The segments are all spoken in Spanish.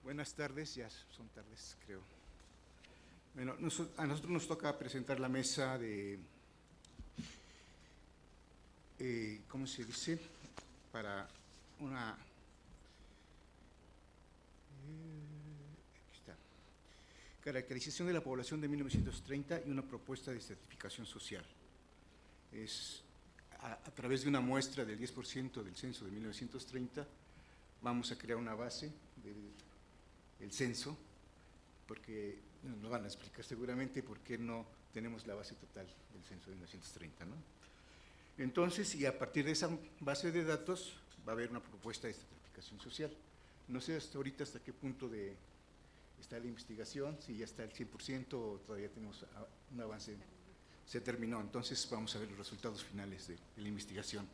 Buenas tardes, ya son tardes, creo. Bueno, a nosotros nos toca presentar la mesa de, ¿cómo se dice? Para una, aquí está, caracterización de la población de 1930 y una propuesta de estratificación social. Es a través de una muestra del 10% del censo de 1930, vamos a crear una base del censo, porque nos van a explicar seguramente por qué no tenemos la base total del censo de 1930, ¿no? Entonces, y a partir de esa base de datos va a haber una propuesta de estratificación social. No sé hasta ahorita hasta qué punto está la investigación, si ya está al 100% o todavía tenemos un avance. Se terminó, entonces vamos a ver los resultados finales de la investigación.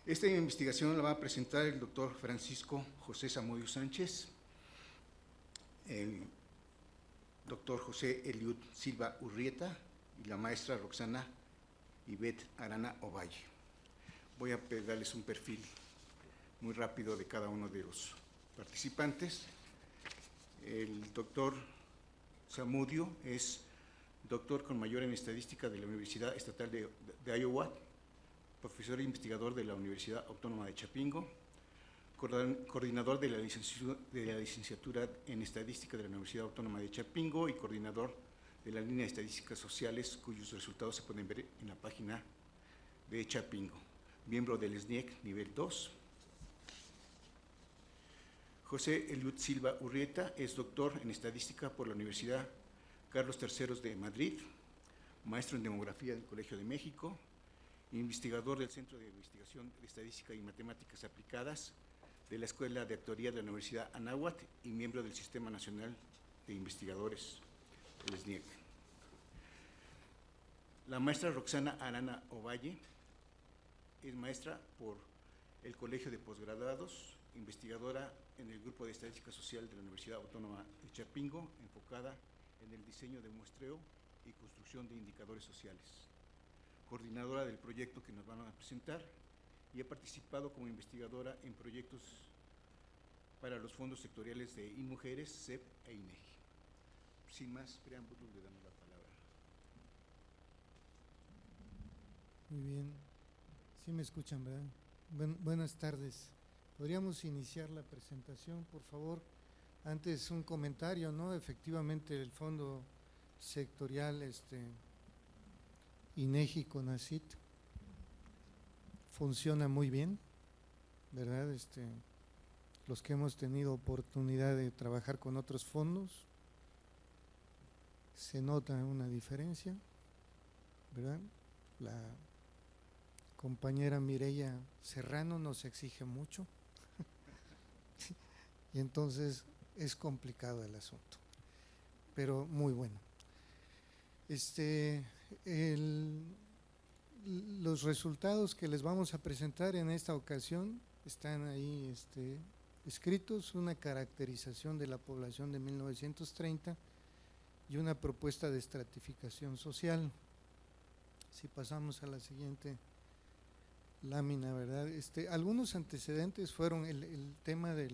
Esta investigación la va a presentar el doctor Francisco José Zamudio Sánchez, el doctor José Eliud Silva Urrieta y la maestra Roxana Ivette Arana Ovalle. Voy a darles un perfil muy rápido de cada uno de los participantes. El doctor Zamudio es doctor con mayor en estadística de la Universidad Estatal de Iowa, profesor e investigador de la Universidad Autónoma de Chapingo, coordinador de la licenciatura en Estadística de la Universidad Autónoma de Chapingo y coordinador de la línea de Estadísticas Sociales, cuyos resultados se pueden ver en la página de Chapingo. Miembro del SNIEC nivel 2. José Eliud Silva Urrieta es doctor en Estadística por la Universidad Carlos III de Madrid, maestro en Demografía del Colegio de México, investigador del Centro de Investigación de Estadística y Matemáticas Aplicadas de la Escuela de Actuaría de la Universidad Anáhuac y miembro del Sistema Nacional de Investigadores, el SNIEC. La maestra Roxana Arana Ovalle es maestra por el Colegio de Posgraduados, investigadora en el Grupo de Estadística Social de la Universidad Autónoma de Chapingo, enfocada en el diseño de muestreo y construcción de indicadores sociales. Coordinadora del proyecto que nos van a presentar y ha participado como investigadora en proyectos para los fondos sectoriales de INMujeres, CEP e INEGI. Sin más preámbulos, le damos la palabra. Muy bien, sí me escuchan, ¿verdad? Buenas tardes. ¿Podríamos iniciar la presentación, por favor? Antes un comentario, ¿no? Efectivamente el fondo sectorial INEGI CONACYT funciona muy bien, ¿verdad? Los que hemos tenido oportunidad de trabajar con otros fondos, se nota una diferencia, ¿verdad? La compañera Mireya Serrano nos exige mucho y entonces es complicado el asunto, pero muy bueno. Los resultados que les vamos a presentar en esta ocasión están ahí escritos: una caracterización de la población de 1930 y una propuesta de estratificación social. Si pasamos a la siguiente lámina, ¿verdad? Algunos antecedentes fueron el tema de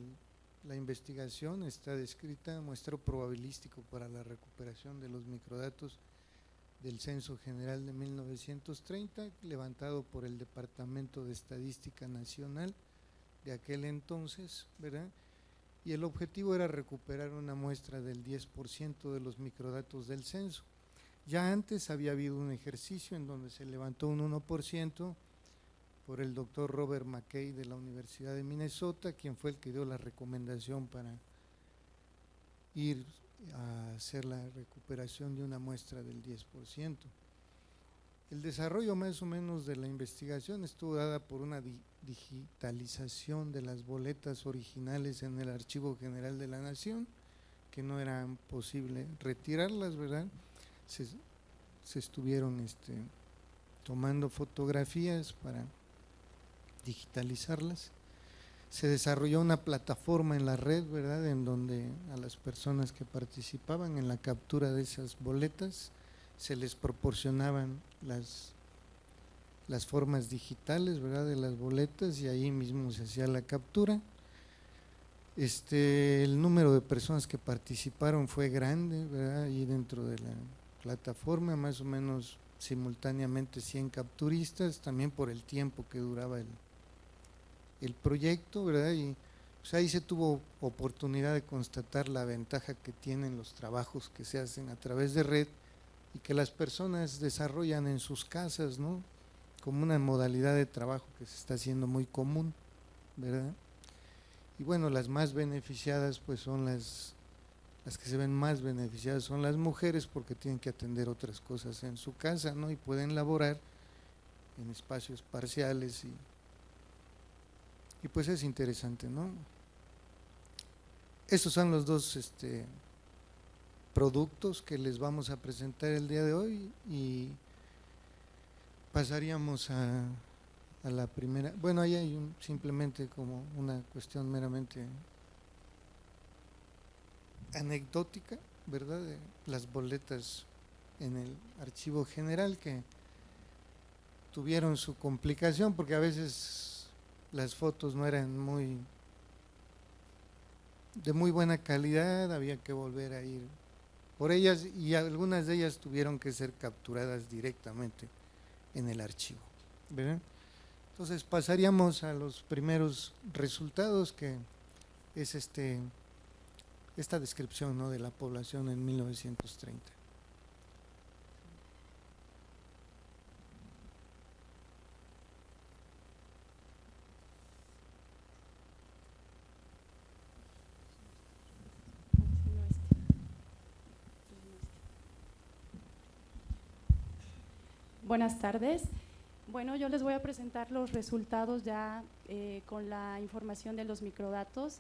la investigación, está descrita: muestreo probabilístico para la recuperación de los microdatos del Censo General de 1930, levantado por el Departamento de Estadística Nacional de aquel entonces, ¿verdad? Y el objetivo era recuperar una muestra del 10% de los microdatos del censo. Ya antes había habido un ejercicio en donde se levantó un 1% por el doctor Robert McKay de la Universidad de Minnesota, quien fue el que dio la recomendación para ir a hacer la recuperación de una muestra del 10%. El desarrollo más o menos de la investigación estuvo dada por una digitalización de las boletas originales en el Archivo General de la Nación, que no era posible retirarlas, ¿verdad? Se estuvieron tomando fotografías para digitalizarlas. Se desarrolló una plataforma en la red, ¿verdad?, en donde a las personas que participaban en la captura de esas boletas se les proporcionaban las formas digitales, ¿verdad?, de las boletas, y ahí mismo se hacía la captura. El número de personas que participaron fue grande, ¿verdad? Ahí dentro de la plataforma, más o menos simultáneamente 100 capturistas, también por el tiempo que duraba el proyecto, ¿verdad? Y pues ahí se tuvo oportunidad de constatar la ventaja que tienen los trabajos que se hacen a través de red y que las personas desarrollan en sus casas, ¿no? Como una modalidad de trabajo que se está haciendo muy común, ¿verdad? Y bueno, las más beneficiadas pues son las que se ven más beneficiadas son las mujeres, porque tienen que atender otras cosas en su casa, ¿no? Y pueden laborar en espacios parciales y pues es interesante, ¿no? Estos son los dos productos que les vamos a presentar el día de hoy y pasaríamos a la primera. Bueno, ahí hay simplemente como una cuestión meramente anecdótica, ¿verdad? De las boletas en el archivo general que tuvieron su complicación porque a veces las fotos no eran de muy buena calidad, había que volver a ir por ellas y algunas de ellas tuvieron que ser capturadas directamente en el archivo, ¿verdad? Entonces pasaríamos a los primeros resultados, que es esta descripción, ¿no?, de la población en 1930. Buenas tardes. Bueno, yo les voy a presentar los resultados ya con la información de los microdatos.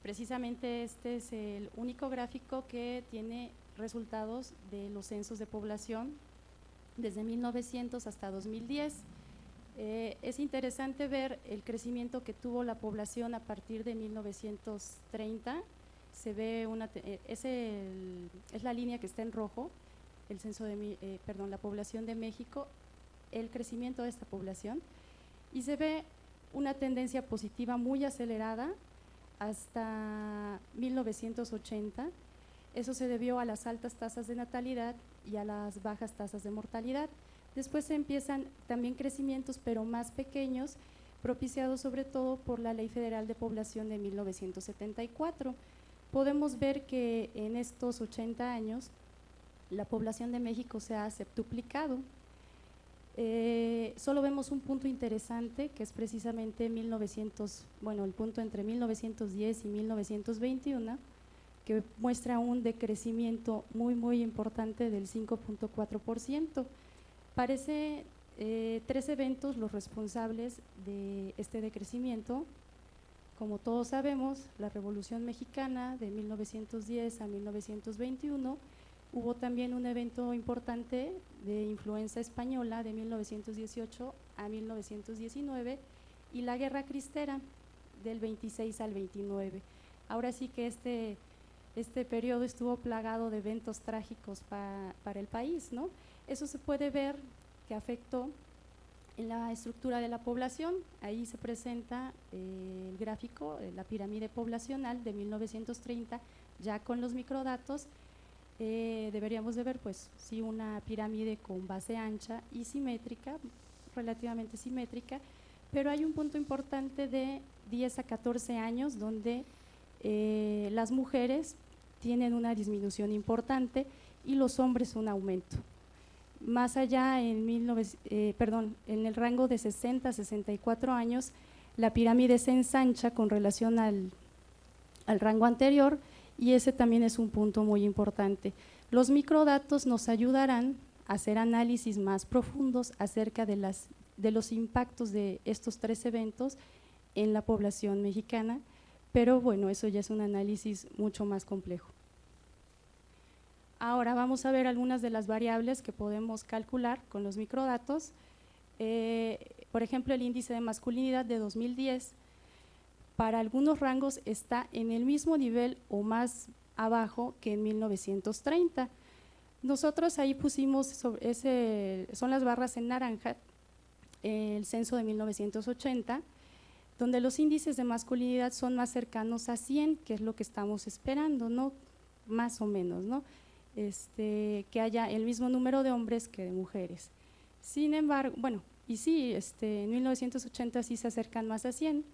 Precisamente este es el único gráfico que tiene resultados de los censos de población desde 1900 hasta 2010. Es interesante ver el crecimiento que tuvo la población a partir de 1930. Se ve es la línea que está en rojo, el censo la población de México, el crecimiento de esta población, y se ve una tendencia positiva muy acelerada hasta 1980. Eso se debió a las altas tasas de natalidad y a las bajas tasas de mortalidad. Después se empiezan también crecimientos, pero más pequeños, propiciados sobre todo por la Ley Federal de Población de 1974. Podemos ver que en estos 80 años la población de México se ha septuplicado. Solo vemos un punto interesante, que es precisamente el punto entre 1910 y 1921, que muestra un decrecimiento muy importante del 5.4%. Parece 3 eventos los responsables de este decrecimiento. Como todos sabemos, la Revolución Mexicana de 1910 a 1921, hubo también un evento importante de influencia española de 1918 a 1919 y la Guerra Cristera del 26 al 29. Ahora sí que este periodo estuvo plagado de eventos trágicos para el país, ¿no? Eso se puede ver que afectó en la estructura de la población. Ahí se presenta el gráfico, la pirámide poblacional de 1930, ya con los microdatos. Deberíamos de ver pues sí una pirámide con base ancha y simétrica, relativamente simétrica, pero hay un punto importante de 10 a 14 años donde las mujeres tienen una disminución importante y los hombres un aumento. Más allá en el rango de 60 a 64 años, la pirámide se ensancha con relación al rango anterior, y ese también es un punto muy importante. Los microdatos nos ayudarán a hacer análisis más profundos acerca de los impactos de estos 3 eventos en la población mexicana, pero bueno, eso ya es un análisis mucho más complejo. Ahora vamos a ver algunas de las variables que podemos calcular con los microdatos. Por ejemplo, el índice de masculinidad de 2010, para algunos rangos está en el mismo nivel o más abajo que en 1930. Nosotros ahí pusimos, son las barras en naranja, el censo de 1980. donde los índices de masculinidad son más cercanos a 100, que es lo que estamos esperando, ¿no? Más o menos, ¿no? Que haya el mismo número de hombres que de mujeres. Sin embargo, bueno, y sí, en 1980 sí se acercan más a 100,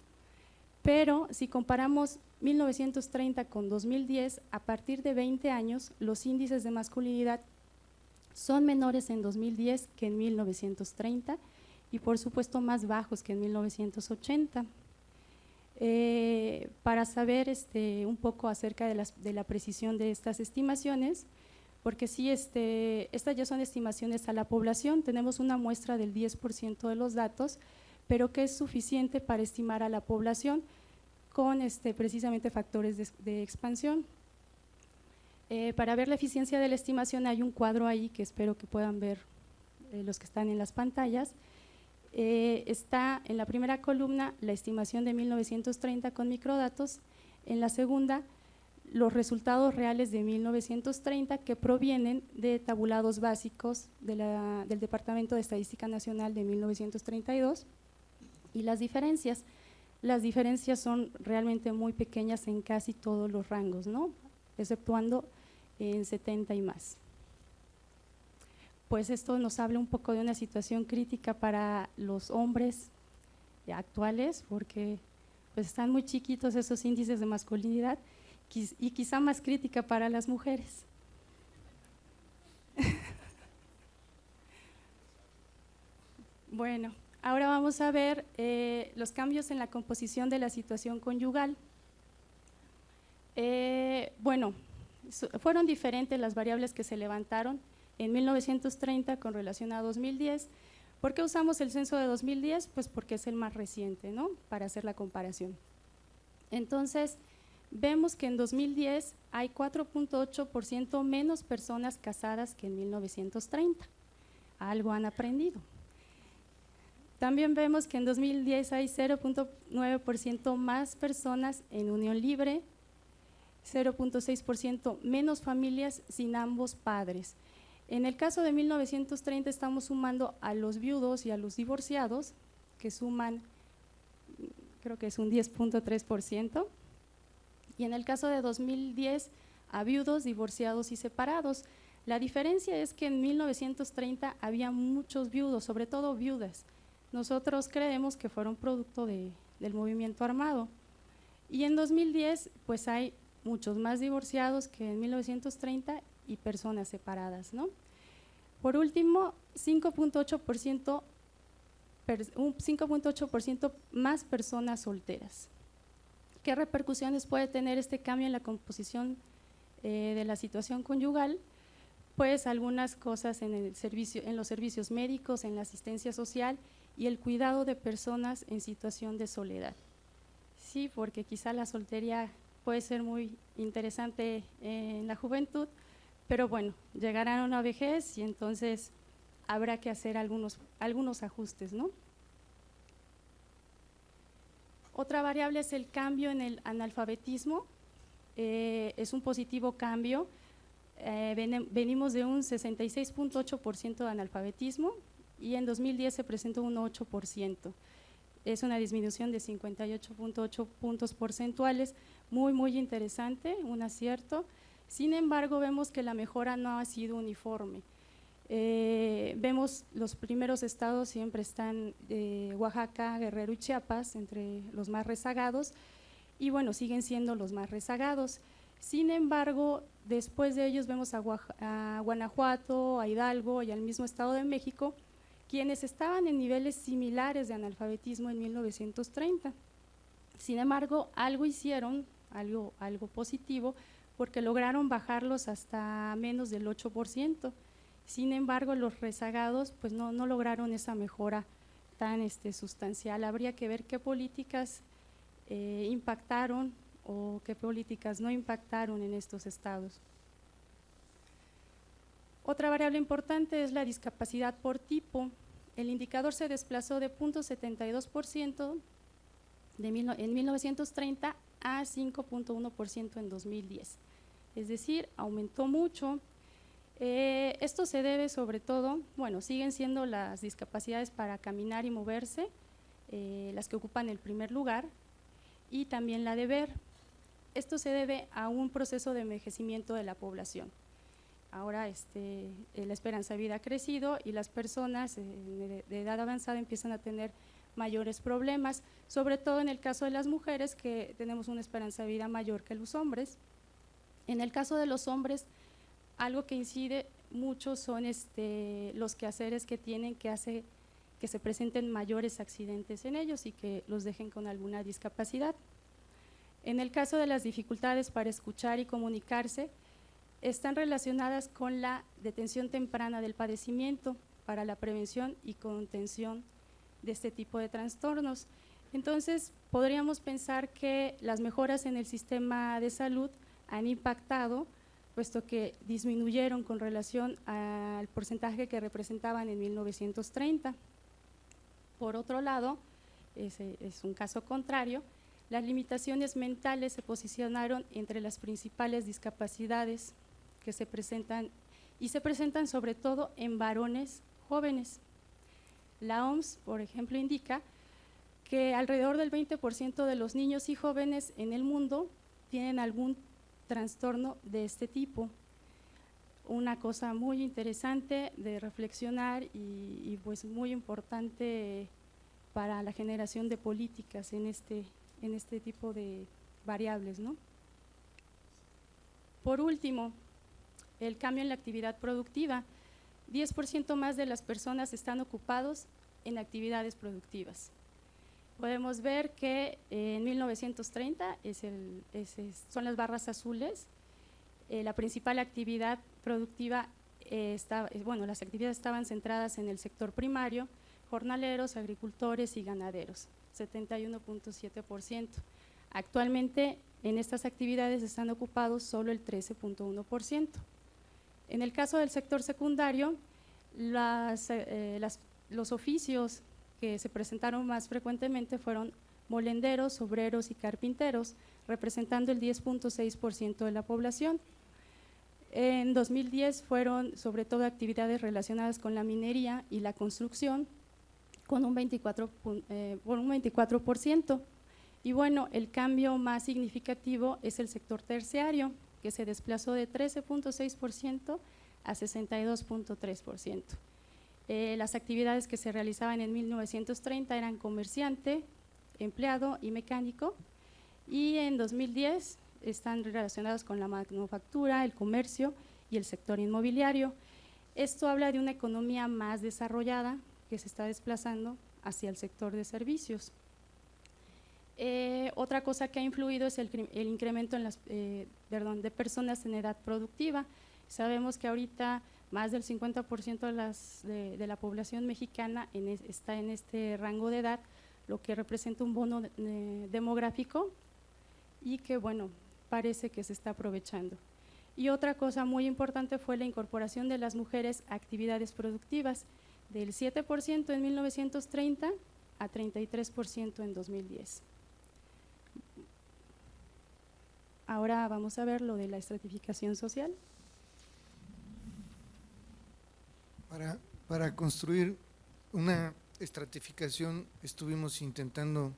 pero si comparamos 1930 con 2010, a partir de 20 años, los índices de masculinidad son menores en 2010 que en 1930 y por supuesto más bajos que en 1980. Para saber un poco acerca de la precisión de estas estimaciones, porque sí, estas ya son estimaciones a la población, tenemos una muestra del 10% de los datos, pero que es suficiente para estimar a la población con precisamente factores de expansión. Para ver la eficiencia de la estimación hay un cuadro ahí que espero que puedan ver los que están en las pantallas. Está en la primera columna la estimación de 1930 con microdatos, en la segunda los resultados reales de 1930 que provienen de tabulados básicos del Departamento de Estadística Nacional de 1932 y las diferencias son realmente muy pequeñas en casi todos los rangos, ¿no? Exceptuando en 70 y más. Pues esto nos habla un poco de una situación crítica para los hombres actuales, porque pues están muy chiquitos esos índices de masculinidad y quizá más crítica para las mujeres. Bueno, ahora vamos a ver los cambios en la composición de la situación conyugal. Bueno, fueron diferentes las variables que se levantaron en 1930 con relación a 2010. ¿Por qué usamos el censo de 2010? Pues porque es el más reciente, ¿no? Para hacer la comparación. Entonces, vemos que en 2010 hay 4.8% menos personas casadas que en 1930. Algo han aprendido. También vemos que en 2010 hay 0.9% más personas en unión libre, 0.6% menos familias sin ambos padres. En el caso de 1930 estamos sumando a los viudos y a los divorciados, que suman, creo que es un 10.3%, y en el caso de 2010 a viudos, divorciados y separados. La diferencia es que en 1930 había muchos viudos, sobre todo viudas. Nosotros creemos que fueron producto del movimiento armado. Y en 2010 pues hay muchos más divorciados que en 1930 y personas separadas, ¿no? Por último, 5.8% más personas solteras. ¿Qué repercusiones puede tener este cambio en la composición de la situación conyugal? Pues algunas cosas en los servicios médicos, en la asistencia social y el cuidado de personas en situación de soledad. Sí, porque quizá la soltería puede ser muy interesante en la juventud, pero bueno, llegarán a una vejez y entonces habrá que hacer algunos ajustes, ¿no? Otra variable es el cambio en el analfabetismo, es un positivo cambio, venimos de un 66.8% de analfabetismo y en 2010 se presentó un 8%, es una disminución de 58.8 puntos porcentuales, muy interesante, un acierto. Sin embargo, vemos que la mejora no ha sido uniforme. Vemos los primeros estados siempre están Oaxaca, Guerrero y Chiapas entre los más rezagados y bueno, siguen siendo los más rezagados. Sin embargo, después de ellos vemos a Guanajuato, a Hidalgo y al mismo Estado de México, quienes estaban en niveles similares de analfabetismo en 1930. Sin embargo, algo hicieron, algo positivo, porque lograron bajarlos hasta menos del 8%. Sin embargo, los rezagados pues no lograron esa mejora tan sustancial. Habría que ver qué políticas impactaron o qué políticas no impactaron en estos estados. Otra variable importante es la discapacidad por tipo. El indicador se desplazó de 0.72% en 1930 a 5.1% en 2010. Es decir, aumentó mucho. Esto se debe sobre todo, bueno, siguen siendo las discapacidades para caminar y moverse, las que ocupan el primer lugar, y también la de ver. Esto se debe a un proceso de envejecimiento de la población. Ahora la esperanza de vida ha crecido y las personas de edad avanzada empiezan a tener mayores problemas, sobre todo en el caso de las mujeres, que tenemos una esperanza de vida mayor que los hombres. En el caso de los hombres, algo que incide mucho son los quehaceres que tienen, que hace que se presenten mayores accidentes en ellos y que los dejen con alguna discapacidad. En el caso de las dificultades para escuchar y comunicarse, están relacionadas con la detención temprana del padecimiento para la prevención y contención de este tipo de trastornos. Entonces, podríamos pensar que las mejoras en el sistema de salud han impactado, puesto que disminuyeron con relación al porcentaje que representaban en 1930. Por otro lado, es un caso contrario, las limitaciones mentales se posicionaron entre las principales discapacidades que se presentan, y se presentan sobre todo en varones jóvenes. La OMS, por ejemplo, indica que alrededor del 20% de los niños y jóvenes en el mundo tienen algún trastorno de este tipo. Una cosa muy interesante de reflexionar y pues muy importante para la generación de políticas en este tipo de variables, ¿no? Por último, el cambio en la actividad productiva. 10% más de las personas están ocupados en actividades productivas. Podemos ver que en 1930 son las barras azules, la principal actividad productiva, las actividades estaban centradas en el sector primario, jornaleros, agricultores y ganaderos, 71.7%. Actualmente en estas actividades están ocupados solo el 13.1%. En el caso del sector secundario, los oficios que se presentaron más frecuentemente fueron molenderos, obreros y carpinteros, representando el 10.6% de la población. En 2010 fueron sobre todo actividades relacionadas con la minería y la construcción, con un 24%. Y bueno, el cambio más significativo es el sector terciario, que se desplazó de 13.6% a 62.3%. Las actividades que se realizaban en 1930 eran comerciante, empleado y mecánico, y en 2010 están relacionadas con la manufactura, el comercio y el sector inmobiliario. Esto habla de una economía más desarrollada que se está desplazando hacia el sector de servicios. Otra cosa que ha influido es el incremento de personas en edad productiva. Sabemos que ahorita más del 50% de la población mexicana está en este rango de edad, lo que representa un bono demográfico y que bueno, parece que se está aprovechando. Y otra cosa muy importante fue la incorporación de las mujeres a actividades productivas, del 7% en 1930 a 33% en 2010. Ahora vamos a ver lo de la estratificación social. Para construir una estratificación estuvimos intentando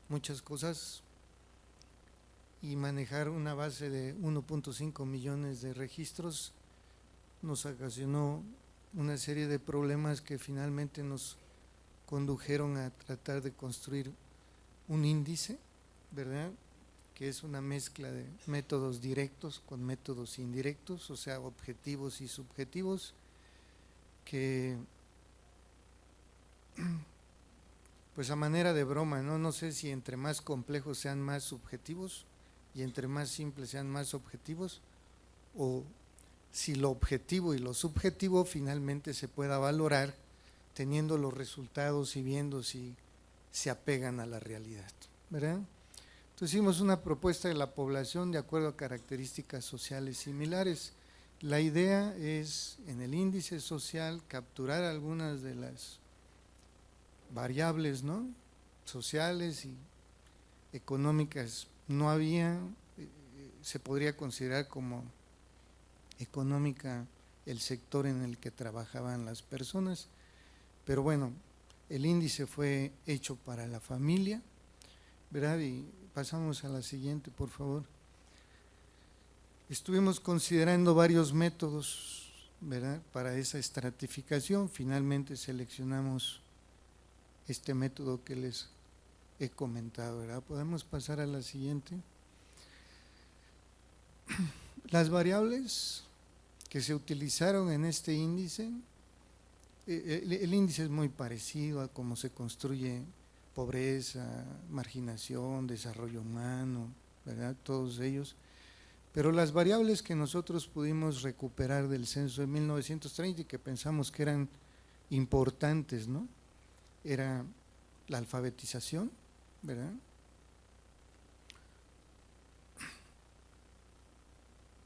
muchas cosas y manejar una base de 1.5 millones de registros nos ocasionó una serie de problemas que finalmente nos condujeron a tratar de construir un índice, ¿verdad?, que es una mezcla de métodos directos con métodos indirectos, o sea, objetivos y subjetivos, que pues a manera de broma, no sé si entre más complejos sean más subjetivos y entre más simples sean más objetivos, o si lo objetivo y lo subjetivo finalmente se pueda valorar teniendo los resultados y viendo si se apegan a la realidad, ¿verdad? Entonces hicimos una propuesta de la población de acuerdo a características sociales similares. La idea es, en el índice social, capturar algunas de las variables, ¿no?, sociales y económicas. No había, se podría considerar como económica el sector en el que trabajaban las personas, pero bueno, El índice fue hecho para la familia, ¿verdad? Y pasamos a la siguiente, por favor. Estuvimos considerando varios métodos, ¿verdad?, para esa estratificación. Finalmente seleccionamos este método que les he comentado, ¿verdad? Podemos pasar a la siguiente. Las variables que se utilizaron en este índice, el índice es muy parecido a cómo se construye pobreza, marginación, desarrollo humano, ¿verdad?, todos ellos. Pero las variables que nosotros pudimos recuperar del censo de 1930 y que pensamos que eran importantes, ¿no?, era la alfabetización, ¿verdad?,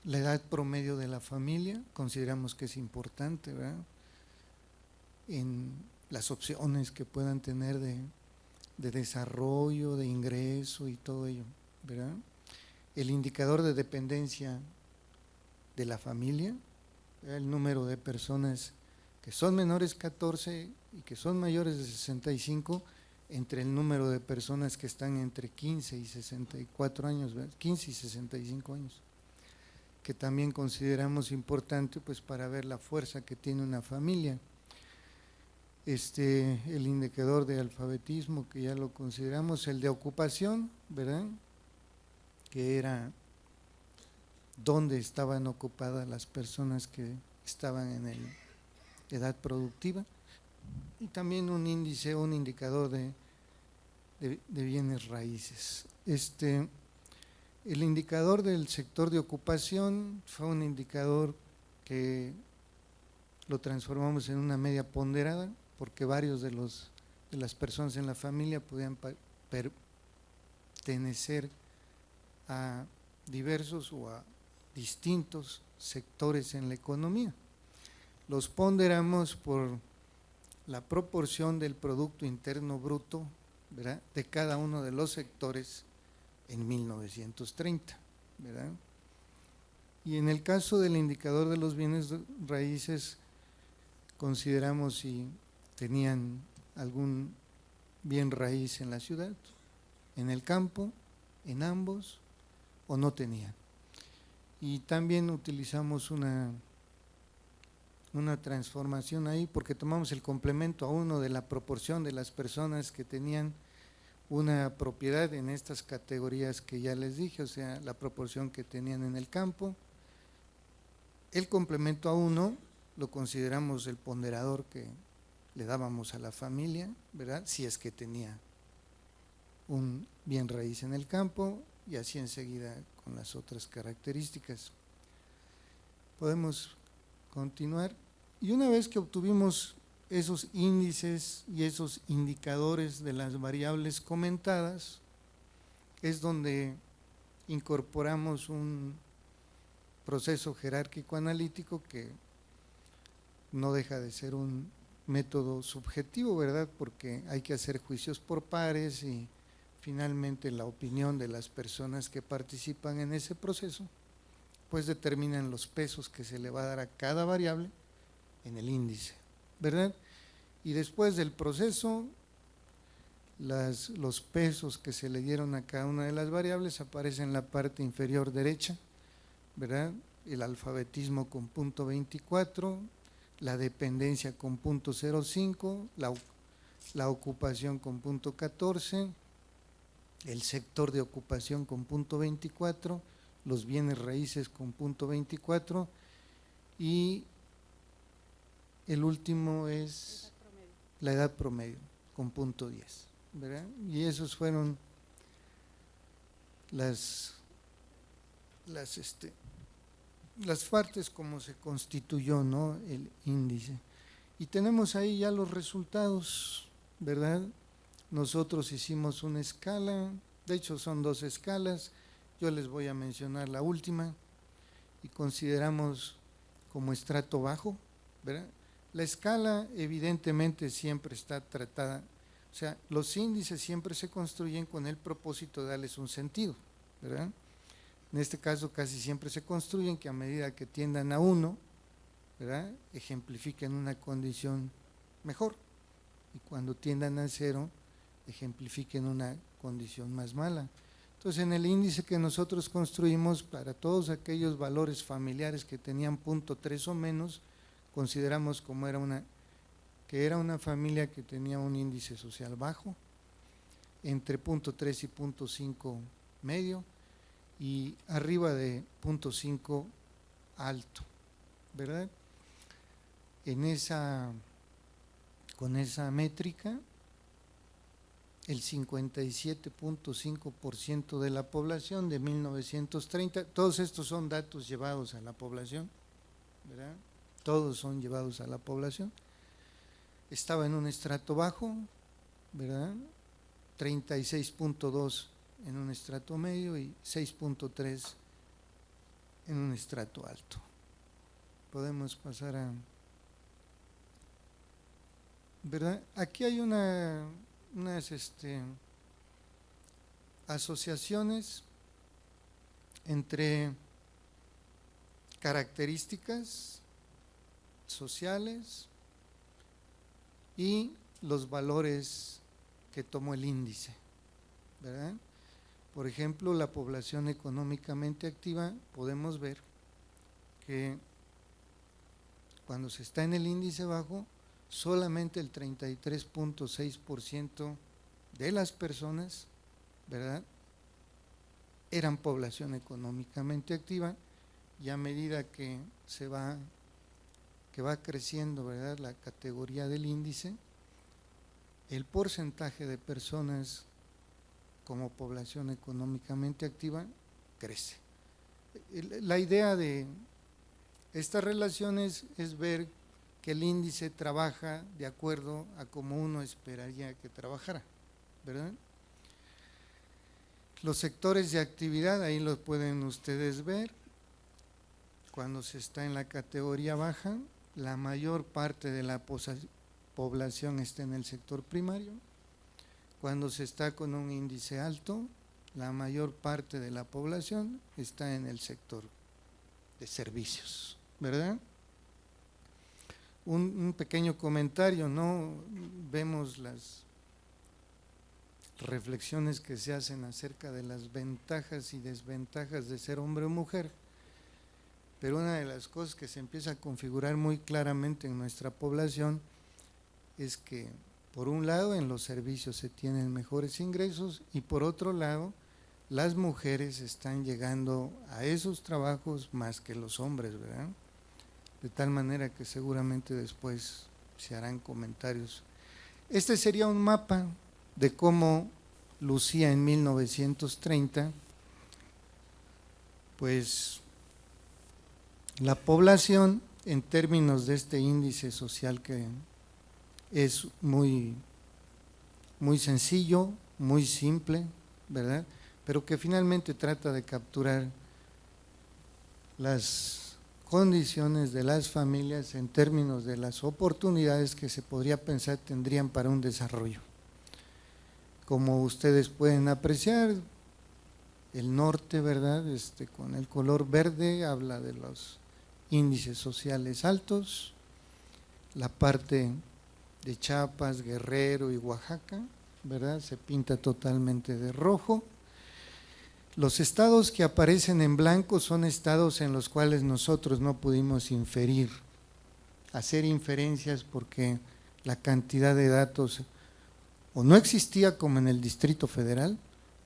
la edad promedio de la familia, consideramos que es importante, ¿verdad?, en las opciones que puedan tener de desarrollo, de ingreso y todo ello, ¿verdad? El indicador de dependencia de la familia, el número de personas que son menores 14 y que son mayores de 65, entre el número de personas que están entre 15 y 64 años, ¿verdad?, 15 y 65 años, que también consideramos importante pues para ver la fuerza que tiene una familia. El indicador de alfabetismo, que ya lo consideramos, el de ocupación, ¿verdad?, que era dónde estaban ocupadas las personas que estaban en la edad productiva, y también un índice, un indicador de bienes raíces. El indicador del sector de ocupación fue un indicador que lo transformamos en una media ponderada, porque varios de las personas en la familia podían pertenecer a diversos o a distintos sectores en la economía. Los ponderamos por la proporción del Producto Interno Bruto, ¿verdad?, de cada uno de los sectores en 1930, ¿verdad? Y en el caso del indicador de los bienes raíces, consideramos si tenían algún bien raíz en la ciudad, en el campo, en ambos, o no tenían. Y también utilizamos una transformación ahí, porque tomamos el complemento a uno de la proporción de las personas que tenían una propiedad en estas categorías que ya les dije, o sea, la proporción que tenían en el campo. El complemento a uno lo consideramos el ponderador que le dábamos a la familia, ¿verdad?, si es que tenía un bien raíz en el campo, y así enseguida con las otras características. Podemos continuar. Y una vez que obtuvimos esos índices y esos indicadores de las variables comentadas, es donde incorporamos un proceso jerárquico analítico que no deja de ser un método subjetivo, ¿verdad?, porque hay que hacer juicios por pares y finalmente la opinión de las personas que participan en ese proceso, pues determinan los pesos que se le va a dar a cada variable en el índice, ¿verdad? Y después del proceso, los pesos que se le dieron a cada una de las variables aparecen en la parte inferior derecha, ¿verdad? El alfabetismo con punto 24, la dependencia con punto 05, la ocupación con punto 14, el sector de ocupación con punto 24, los bienes raíces con punto 24 y el último es la edad promedio con punto 10, ¿verdad? Y esos fueron las partes como se constituyó, ¿no?, el índice. Y tenemos ahí ya los resultados, ¿verdad? Nosotros hicimos una escala, de hecho son dos escalas, yo les voy a mencionar la última, y consideramos como estrato bajo, ¿verdad? La escala evidentemente siempre está tratada, o sea, los índices siempre se construyen con el propósito de darles un sentido, ¿verdad? En este caso casi siempre se construyen que a medida que tiendan a 1, ¿verdad?, ejemplifiquen una condición mejor, y cuando tiendan a 0 ejemplifiquen una condición más mala. Entonces, en el índice que nosotros construimos, para todos aquellos valores familiares que tenían 0.3 o menos, consideramos como que era una familia que tenía un índice social bajo, entre 0.3 y 0.5 medio, y arriba de 0.5 alto, ¿verdad? Con esa métrica, el 57.5% de la población de 1930, todos estos son datos llevados a la población, ¿verdad? Todos son llevados a la población, estaba en un estrato bajo, ¿verdad? 36.2 en un estrato medio y 6.3 en un estrato alto. Podemos pasar a… ¿verdad? Aquí hay unas asociaciones entre características sociales y los valores que tomó el índice, ¿verdad? Por ejemplo, la población económicamente activa, podemos ver que cuando se está en el índice bajo, solamente el 33.6% de las personas, ¿verdad?, eran población económicamente activa, y a medida que va creciendo, ¿verdad?, la categoría del índice, el porcentaje de personas como población económicamente activa crece. La idea de estas relaciones es ver que el índice trabaja de acuerdo a como uno esperaría que trabajara, ¿verdad? Los sectores de actividad, ahí los pueden ustedes ver. Cuando se está en la categoría baja, la mayor parte de la población está en el sector primario. Cuando se está con un índice alto, la mayor parte de la población está en el sector de servicios, ¿verdad? Un pequeño comentario, ¿no? Vemos las reflexiones que se hacen acerca de las ventajas y desventajas de ser hombre o mujer, pero una de las cosas que se empieza a configurar muy claramente en nuestra población es que, por un lado, en los servicios se tienen mejores ingresos, y por otro lado, las mujeres están llegando a esos trabajos más que los hombres, ¿verdad? De tal manera que seguramente después se harán comentarios. Este sería un mapa de cómo lucía en 1930, pues la población en términos de este índice social, que es muy sencillo, muy simple, ¿verdad?, pero que finalmente trata de capturar las condiciones de las familias en términos de las oportunidades que se podría pensar tendrían para un desarrollo. Como ustedes pueden apreciar, el norte, ¿verdad?, con el color verde habla de los índices sociales altos, la parte de Chiapas, Guerrero y Oaxaca, ¿verdad?, se pinta totalmente de rojo. Los estados que aparecen en blanco son estados en los cuales nosotros no pudimos hacer inferencias, porque la cantidad de datos o no existía como en el Distrito Federal,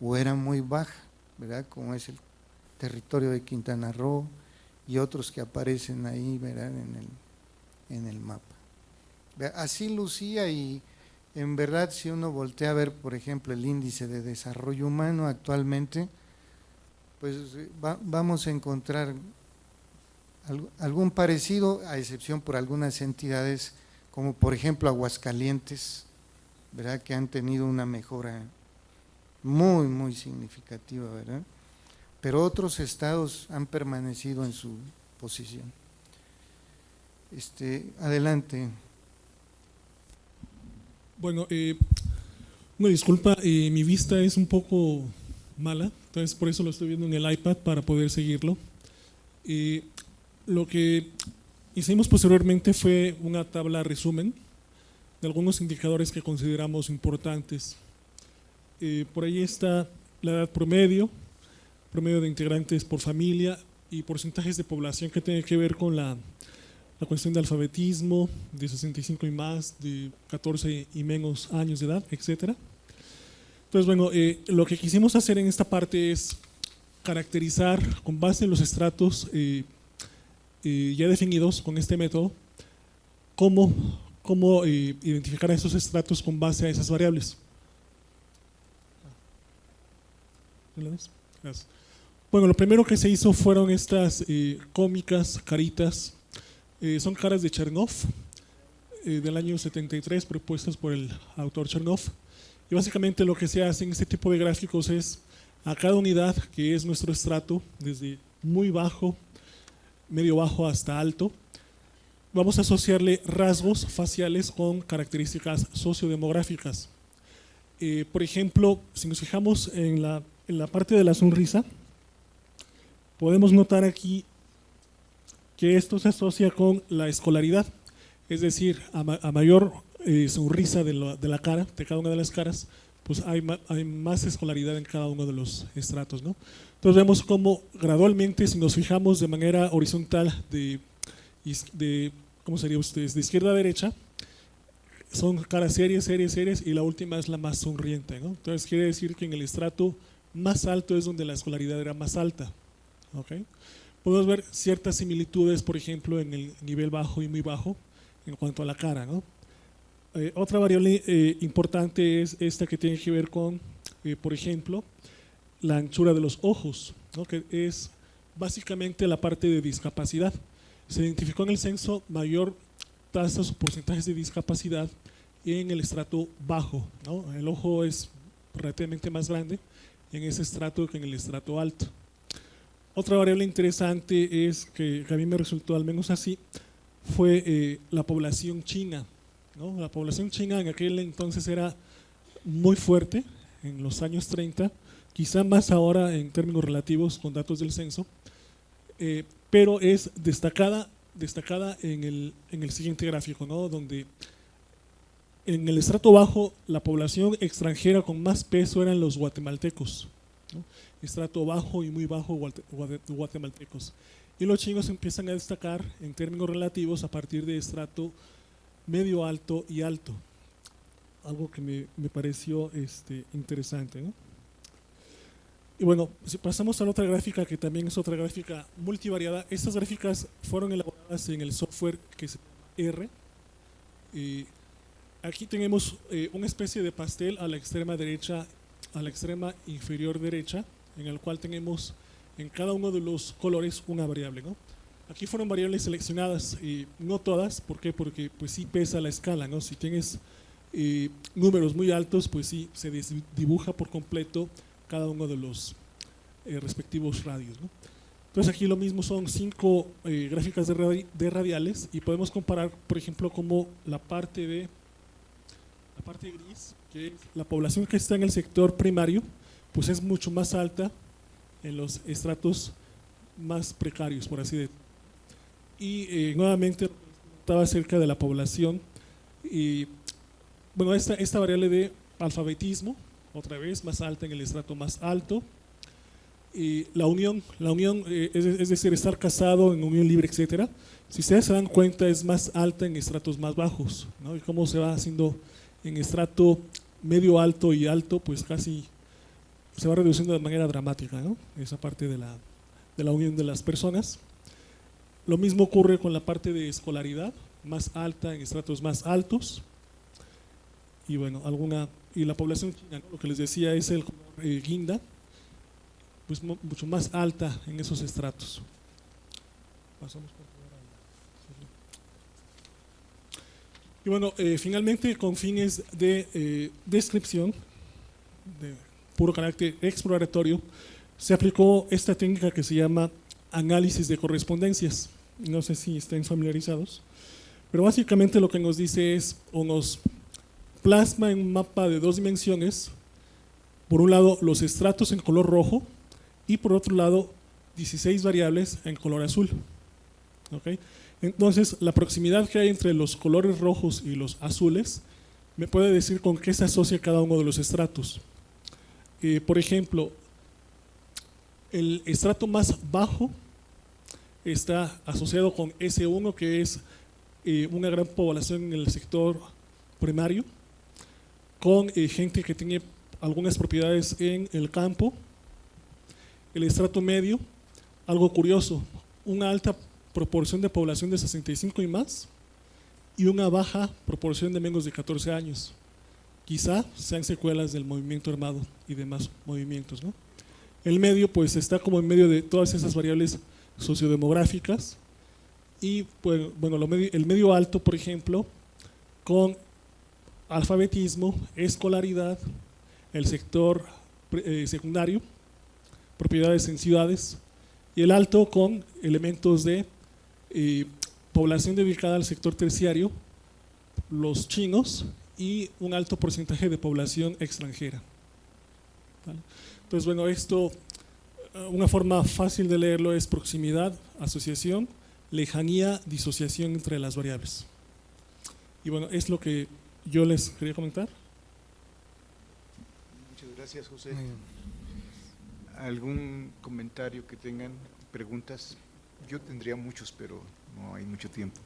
o era muy baja, ¿verdad?, como es el territorio de Quintana Roo y otros que aparecen ahí, ¿verdad?, en el mapa. Así lucía, y en verdad, si uno voltea a ver, por ejemplo, el índice de desarrollo humano actualmente, pues vamos a encontrar algún parecido, a excepción por algunas entidades, como por ejemplo Aguascalientes, ¿verdad?, que han tenido una mejora muy significativa, ¿verdad?, pero otros estados han permanecido en su posición. Adelante. Bueno, una disculpa, mi vista es un poco mala, entonces por eso lo estoy viendo en el iPad para poder seguirlo. Lo que hicimos posteriormente fue una tabla resumen de algunos indicadores que consideramos importantes. Por ahí está la edad promedio de integrantes por familia y porcentajes de población que tiene que ver con la cuestión de alfabetismo, de 65 y más, de 14 y menos años de edad, etcétera. Entonces, bueno, lo que quisimos hacer en esta parte es caracterizar con base en los estratos ya definidos con este método, cómo identificar a esos estratos con base a esas variables. Gracias. Bueno, lo primero que se hizo fueron estas cómicas caritas, son caras de Chernoff, del año 73, propuestas por el autor Chernoff. Y básicamente lo que se hace en este tipo de gráficos es a cada unidad, que es nuestro estrato, desde muy bajo, medio bajo hasta alto, vamos a asociarle rasgos faciales con características sociodemográficas. Por ejemplo, si nos fijamos en la parte de la sonrisa, podemos notar aquí que esto se asocia con la escolaridad, es decir, a mayor sonrisa de la cara, de cada una de las caras, pues hay más escolaridad en cada uno de los estratos, ¿no? Entonces vemos cómo gradualmente, si nos fijamos de manera horizontal ¿cómo sería ustedes? De izquierda a derecha, son caras serias, y la última es la más sonriente, ¿no? Entonces quiere decir que en el estrato más alto es donde la escolaridad era más alta, ¿ok? Podemos ver ciertas similitudes, por ejemplo, en el nivel bajo y muy bajo, en cuanto a la cara, ¿no? Otra variable importante es esta que tiene que ver con, por ejemplo, la anchura de los ojos, ¿no? Que es básicamente la parte de discapacidad. Se identificó en el censo mayor tasas o porcentajes de discapacidad en el estrato bajo, ¿no? El ojo es relativamente más grande en ese estrato que en el estrato alto. Otra variable interesante es que a mí me resultó al menos así, fue la población china, ¿no? La población china en aquel entonces era muy fuerte, en los años 30, quizá más ahora en términos relativos con datos del censo, pero es destacada en el siguiente gráfico, ¿no? Donde en el estrato bajo la población extranjera con más peso eran los guatemaltecos, ¿no? Estrato bajo y muy bajo guatemaltecos. Y los chinos empiezan a destacar en términos relativos a partir de estrato medio alto y alto. Algo que me pareció interesante, ¿no? Y bueno, si pasamos a la otra gráfica, que también es otra gráfica multivariada, estas gráficas fueron elaboradas en el software que se llama R. Aquí tenemos una especie de pastel a la extrema derecha, a la extrema inferior derecha, en el cual tenemos en cada uno de los colores una variable, ¿no? Aquí fueron variables seleccionadas, no todas. ¿Por qué? Porque pues sí pesa la escala, ¿no? Si tienes números muy altos, pues sí se dibuja por completo cada uno de los respectivos radios, ¿no? Entonces aquí lo mismo, son 5 gráficas de radiales, y podemos comparar, por ejemplo, como la parte gris, que es la población que está en el sector primario, pues es mucho más alta en los estratos más precarios, por así decirlo. Y nuevamente estaba acerca de la población, y bueno, esta variable de alfabetismo, otra vez más alta en el estrato más alto. Y la unión es decir, estar casado en unión libre, etcétera, si ustedes se dan cuenta, es más alta en estratos más bajos, ¿no? Y cómo se va haciendo en estrato medio alto y alto, pues casi se va reduciendo de manera dramática, ¿no? Esa parte de la unión de las personas. Lo mismo ocurre con la parte de escolaridad, más alta en estratos más altos. Y bueno, y la población china, ¿no? Lo que les decía es el guinda, pues mucho más alta en esos estratos. Pasamos por y bueno, finalmente, con fines de descripción, de puro carácter exploratorio, se aplicó esta técnica que se llama análisis de correspondencias. No sé si estén familiarizados, pero básicamente lo que nos dice es, o nos plasma en un mapa de 2 dimensiones, por un lado los estratos en color rojo, y por otro lado 16 variables en color azul, ¿okay? Entonces la proximidad que hay entre los colores rojos y los azules me puede decir con qué se asocia cada uno de los estratos. Por ejemplo, el estrato más bajo está asociado con S1, que es una gran población en el sector primario, con gente que tiene algunas propiedades en el campo. El estrato medio, algo curioso, una alta proporción de población de 65 y más y una baja proporción de menos de 14 años. Quizá sean secuelas del movimiento armado y demás movimientos, ¿no? El medio pues está como en medio de todas esas variables sociodemográficas y pues, bueno, el medio alto, por ejemplo, con alfabetismo, escolaridad, el sector secundario, propiedades en ciudades, y el alto con elementos de población dedicada al sector terciario, los chinos, y un alto porcentaje de población extranjera. ¿Vale? Entonces, bueno, esto, una forma fácil de leerlo es proximidad, asociación, lejanía, disociación entre las variables. Y bueno, es lo que yo les quería comentar. Muchas gracias, José. ¿Algún comentario que tengan? ¿Preguntas? Yo tendría muchos, pero no hay mucho tiempo.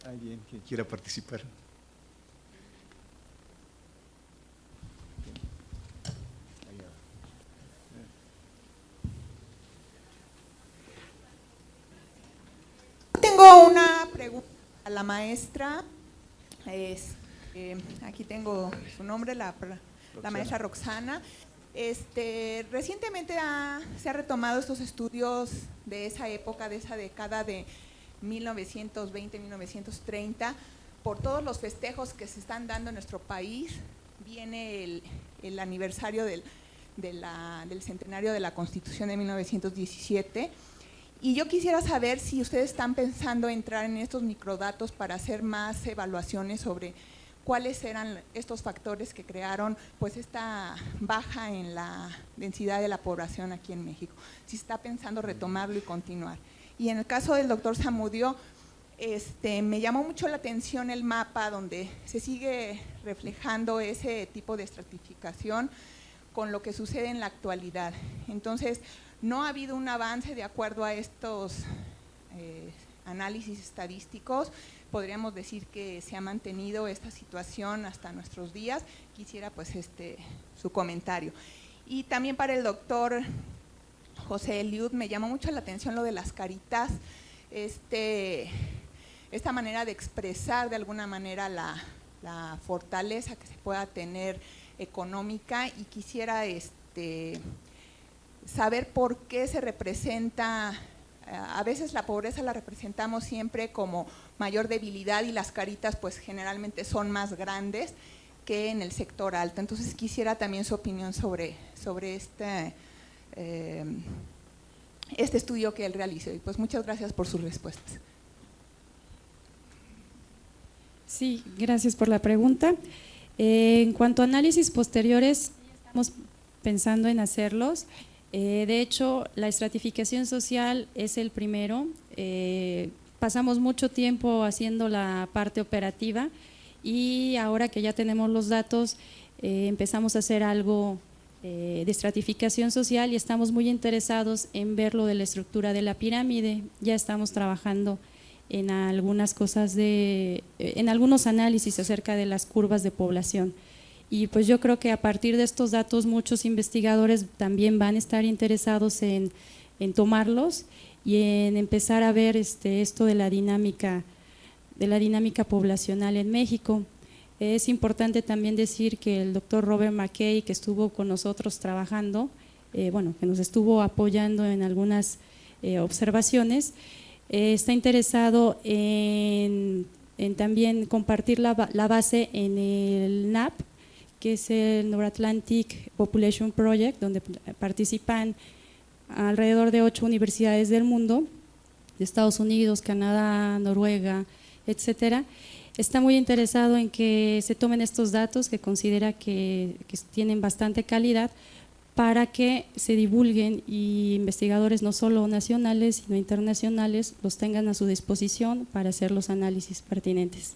¿Alguien que quiera participar? Tengo una pregunta a la maestra. Aquí tengo su nombre, la maestra Roxana. Recientemente se ha retomado estos estudios de esa época, de esa década de 1920-1930, por todos los festejos que se están dando en nuestro país. Viene el aniversario del centenario de la Constitución de 1917. Y yo quisiera saber si ustedes están pensando entrar en estos microdatos para hacer más evaluaciones sobre cuáles eran estos factores que crearon pues esta baja en la densidad de la población aquí en México. Si está pensando retomarlo y continuar. Y en el caso del doctor Zamudio, me llamó mucho la atención el mapa donde se sigue reflejando ese tipo de estratificación con lo que sucede en la actualidad. Entonces, no ha habido un avance de acuerdo a estos análisis estadísticos. Podríamos decir que se ha mantenido esta situación hasta nuestros días. Quisiera pues su comentario. Y también para el doctor José Eliud, me llamó mucho la atención lo de las caritas, esta manera de expresar de alguna manera la fortaleza que se pueda tener económica, y quisiera saber por qué se representa. A veces la pobreza la representamos siempre como mayor debilidad y las caritas pues generalmente son más grandes que en el sector alto. Entonces quisiera también su opinión sobre este estudio que él realizó. Y pues muchas gracias por sus respuestas. Sí, gracias por la pregunta. En cuanto a análisis posteriores, estamos pensando en hacerlos. De hecho, la estratificación social es el primero. Pasamos mucho tiempo haciendo la parte operativa y ahora que ya tenemos los datos, empezamos a hacer algo de estratificación social y estamos muy interesados en ver lo de la estructura de la pirámide. Ya estamos trabajando en algunas cosas en algunos análisis acerca de las curvas de población. Y pues yo creo que a partir de estos datos muchos investigadores también van a estar interesados en tomarlos y en empezar a ver esto de la dinámica poblacional en México. Es importante también decir que el doctor Robert McKay, que estuvo con nosotros trabajando, que nos estuvo apoyando en algunas observaciones, está interesado en también compartir la base en el NAP, que es el North Atlantic Population Project, donde participan alrededor de 8 universidades del mundo, de Estados Unidos, Canadá, Noruega, etcétera. Está muy interesado en que se tomen estos datos, que considera que tienen bastante calidad, para que se divulguen y investigadores no solo nacionales, sino internacionales los tengan a su disposición para hacer los análisis pertinentes.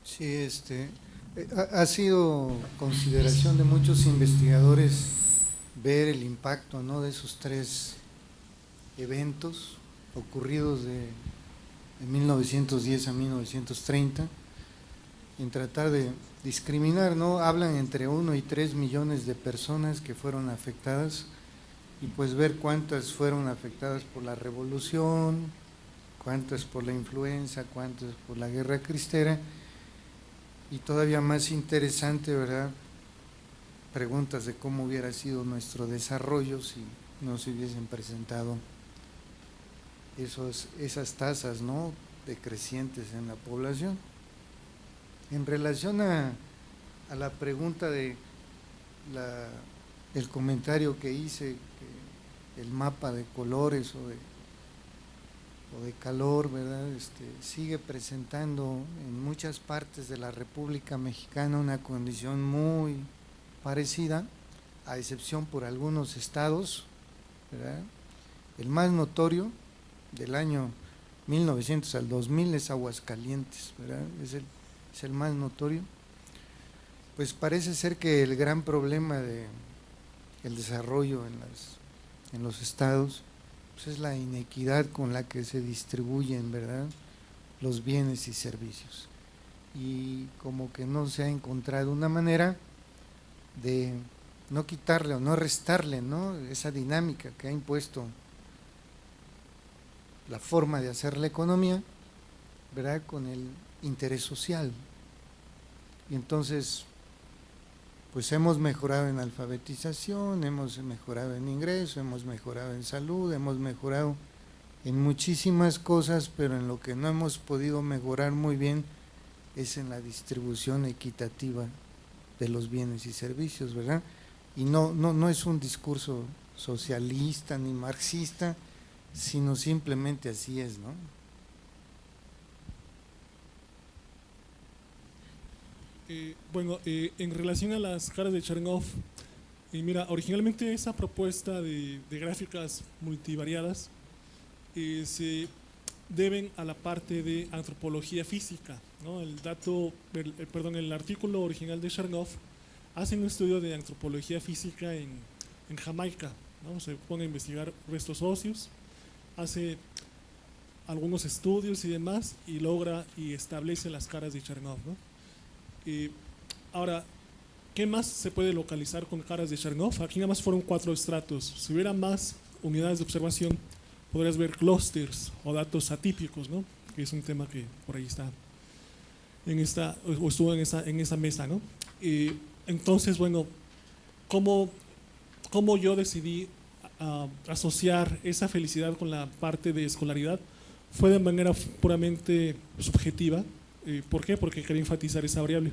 Sí, ha sido consideración de muchos investigadores ver el impacto, ¿no?, de esos 3 eventos ocurridos de 1910 a 1930, en tratar de discriminar, ¿no? Hablan entre 1 y 3 millones de personas que fueron afectadas, y pues ver cuántas fueron afectadas por la revolución, cuántas por la influenza, cuántas por la guerra cristera, y todavía más interesante, ¿verdad?, preguntas de cómo hubiera sido nuestro desarrollo si no se hubiesen presentado esas tasas, ¿no?, decrecientes en la población. En relación a la pregunta de el comentario que hice, que el mapa de colores o de calor, ¿verdad?, sigue presentando en muchas partes de la República Mexicana una condición muy parecida, a excepción por algunos estados, ¿verdad? El más notorio del año 1900 al 2000 es Aguascalientes, ¿verdad? Es el más notorio. Pues parece ser que el gran problema del desarrollo en los estados pues es la inequidad con la que se distribuyen, ¿verdad?, los bienes y servicios, y como que no se ha encontrado una manera de no quitarle o no restarle, ¿no?, esa dinámica que ha impuesto la forma de hacer la economía, ¿verdad?, con el interés social. Y entonces pues hemos mejorado en alfabetización, hemos mejorado en ingreso, hemos mejorado en salud, hemos mejorado en muchísimas cosas, pero en lo que no hemos podido mejorar muy bien es en la distribución equitativa de los bienes y servicios, ¿verdad? Y no es un discurso socialista ni marxista, sino simplemente así es, ¿no? En relación a las caras de Chernoff, mira, originalmente esa propuesta de gráficas multivariadas se deben a la parte de antropología física, ¿no? El artículo original de Chernoff hace un estudio de antropología física en Jamaica, ¿no? Se pone a investigar restos óseos, hace algunos estudios y demás, y logra y establece las caras de Chernoff, ¿no? Ahora, ¿qué más se puede localizar con caras de Chernoff? Aquí nada más fueron 4 estratos. Si hubiera más unidades de observación, podrías ver clústeres o datos atípicos, ¿no?, que es un tema que por ahí está o estuvo en esa mesa, ¿no? Entonces, bueno, ¿cómo yo decidí asociar esa felicidad con la parte de escolaridad? Fue de manera puramente subjetiva. ¿Por qué? Porque quería enfatizar esa variable.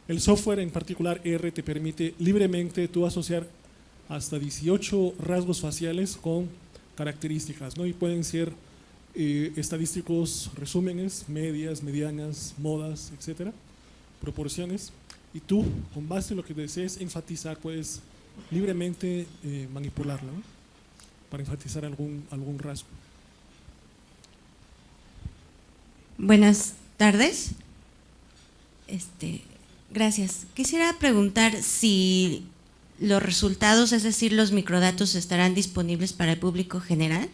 El software, en particular R, te permite libremente tú asociar hasta 18 rasgos faciales con características, ¿no? Y pueden ser estadísticos, resúmenes, medias, medianas, modas, etcétera, proporciones. Y tú, con base en lo que desees enfatizar, puedes libremente manipularlo, ¿no?, para enfatizar algún rasgo. Buenas tardes. Gracias. Quisiera preguntar si los resultados, es decir, los microdatos, estarán disponibles para el público general,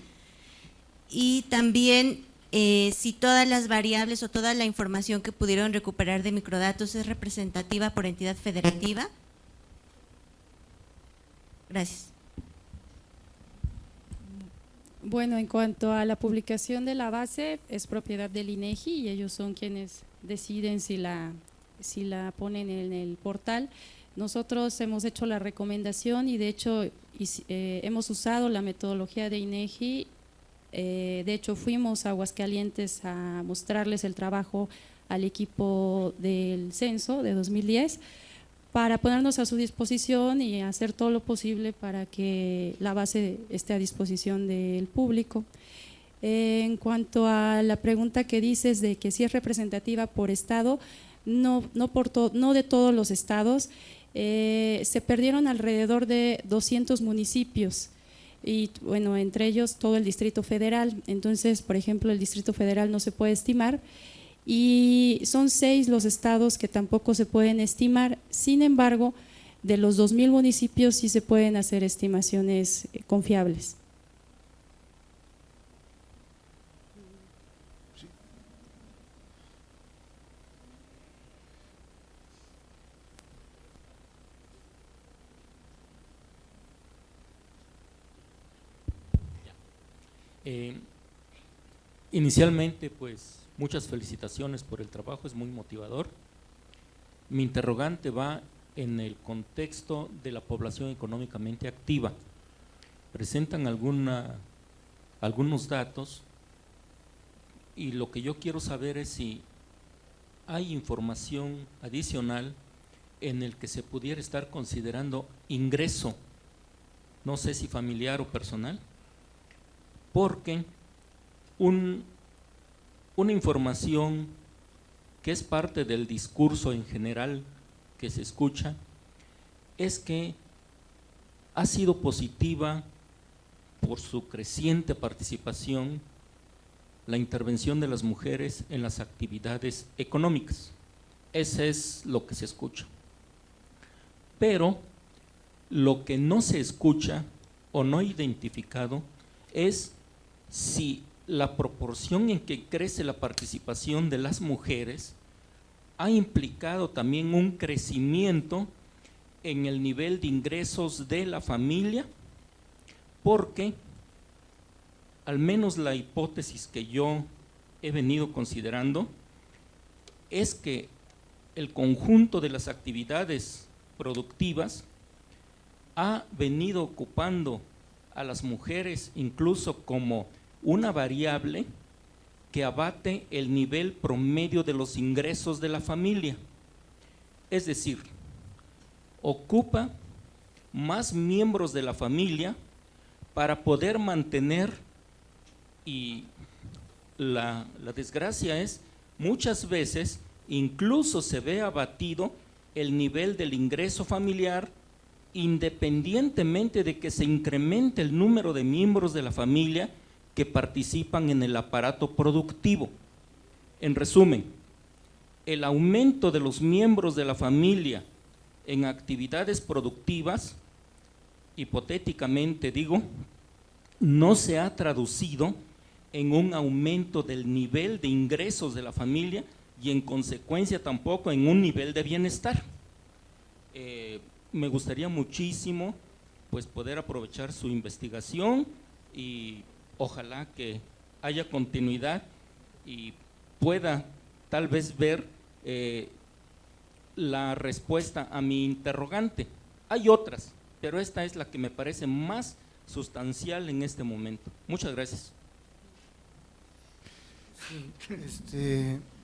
y también si todas las variables o toda la información que pudieron recuperar de microdatos es representativa por entidad federativa. Gracias. Bueno, en cuanto a la publicación de la base, es propiedad del INEGI y ellos son quienes deciden si la ponen en el portal. Nosotros hemos hecho la recomendación y de hecho hemos usado la metodología de INEGI. De hecho, fuimos a Aguascalientes a mostrarles el trabajo al equipo del censo de 2010 para ponernos a su disposición y hacer todo lo posible para que la base esté a disposición del público. En cuanto a la pregunta que dices de que si es representativa por estado, no de todos los estados. se perdieron alrededor de 200 municipios y bueno, entre ellos todo el Distrito Federal. Entonces, por ejemplo, el Distrito Federal no se puede estimar y son 6 los estados que tampoco se pueden estimar. Sin embargo, de los 2.000 municipios sí se pueden hacer estimaciones confiables. Inicialmente, pues, muchas felicitaciones por el trabajo, es muy motivador. Mi interrogante va en el contexto de la población económicamente activa. Presentan algunos datos y lo que yo quiero saber es si hay información adicional en el que se pudiera estar considerando ingreso, no sé si familiar o personal, porque una información que es parte del discurso en general que se escucha es que ha sido positiva por su creciente participación la intervención de las mujeres en las actividades económicas. Ese es lo que se escucha. Pero lo que no se escucha o no identificado es si la proporción en que crece la participación de las mujeres ha implicado también un crecimiento en el nivel de ingresos de la familia, porque al menos la hipótesis que yo he venido considerando es que el conjunto de las actividades productivas ha venido ocupando a las mujeres incluso como una variable que abate el nivel promedio de los ingresos de la familia. Es decir, ocupa más miembros de la familia para poder mantener, y la desgracia es, muchas veces incluso se ve abatido el nivel del ingreso familiar independientemente de que se incremente el número de miembros de la familia que participan en el aparato productivo. En resumen, el aumento de los miembros de la familia en actividades productivas, hipotéticamente digo, no se ha traducido en un aumento del nivel de ingresos de la familia y en consecuencia tampoco en un nivel de bienestar. Me gustaría muchísimo pues poder aprovechar su investigación y ojalá que haya continuidad y pueda tal vez ver la respuesta a mi interrogante. Hay otras, pero esta es la que me parece más sustancial en este momento. Muchas gracias.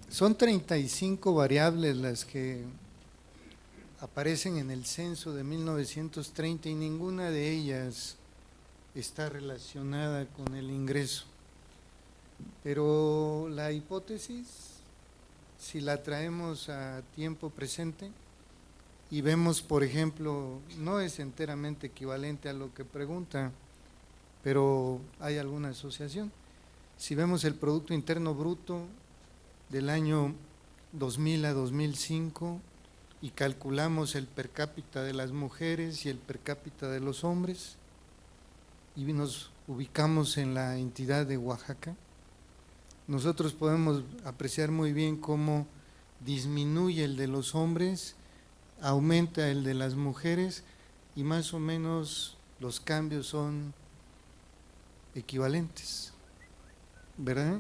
Son 35 variables las que aparecen en el censo de 1930 y ninguna de ellas está relacionada con el ingreso. Pero la hipótesis, si la traemos a tiempo presente y vemos, por ejemplo, no es enteramente equivalente a lo que pregunta, pero hay alguna asociación. Si vemos el Producto Interno Bruto del año 2000 a 2005 y calculamos el per cápita de las mujeres y el per cápita de los hombres, y nos ubicamos en la entidad de Oaxaca, nosotros podemos apreciar muy bien cómo disminuye el de los hombres, aumenta el de las mujeres y más o menos los cambios son equivalentes, ¿verdad?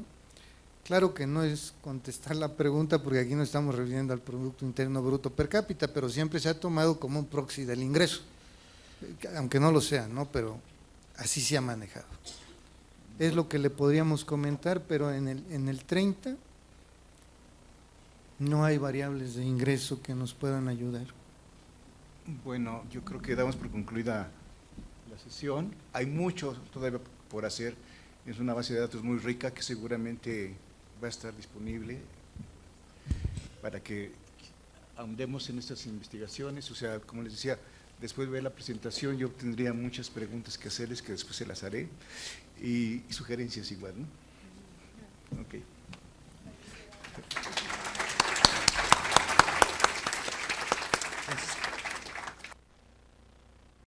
Claro que no es contestar la pregunta porque aquí no estamos refiriendo al Producto Interno Bruto per cápita, pero siempre se ha tomado como un proxy del ingreso, aunque no lo sea, ¿no? Pero así se ha manejado. Es lo que le podríamos comentar, pero en el 30 no hay variables de ingreso que nos puedan ayudar. Bueno, yo creo que damos por concluida la sesión. Hay mucho todavía por hacer. Es una base de datos muy rica que seguramente va a estar disponible para que ahondemos en estas investigaciones. O sea, como les decía, después de ver la presentación yo tendría muchas preguntas que hacerles que después se las haré y sugerencias igual, ¿no? Ok.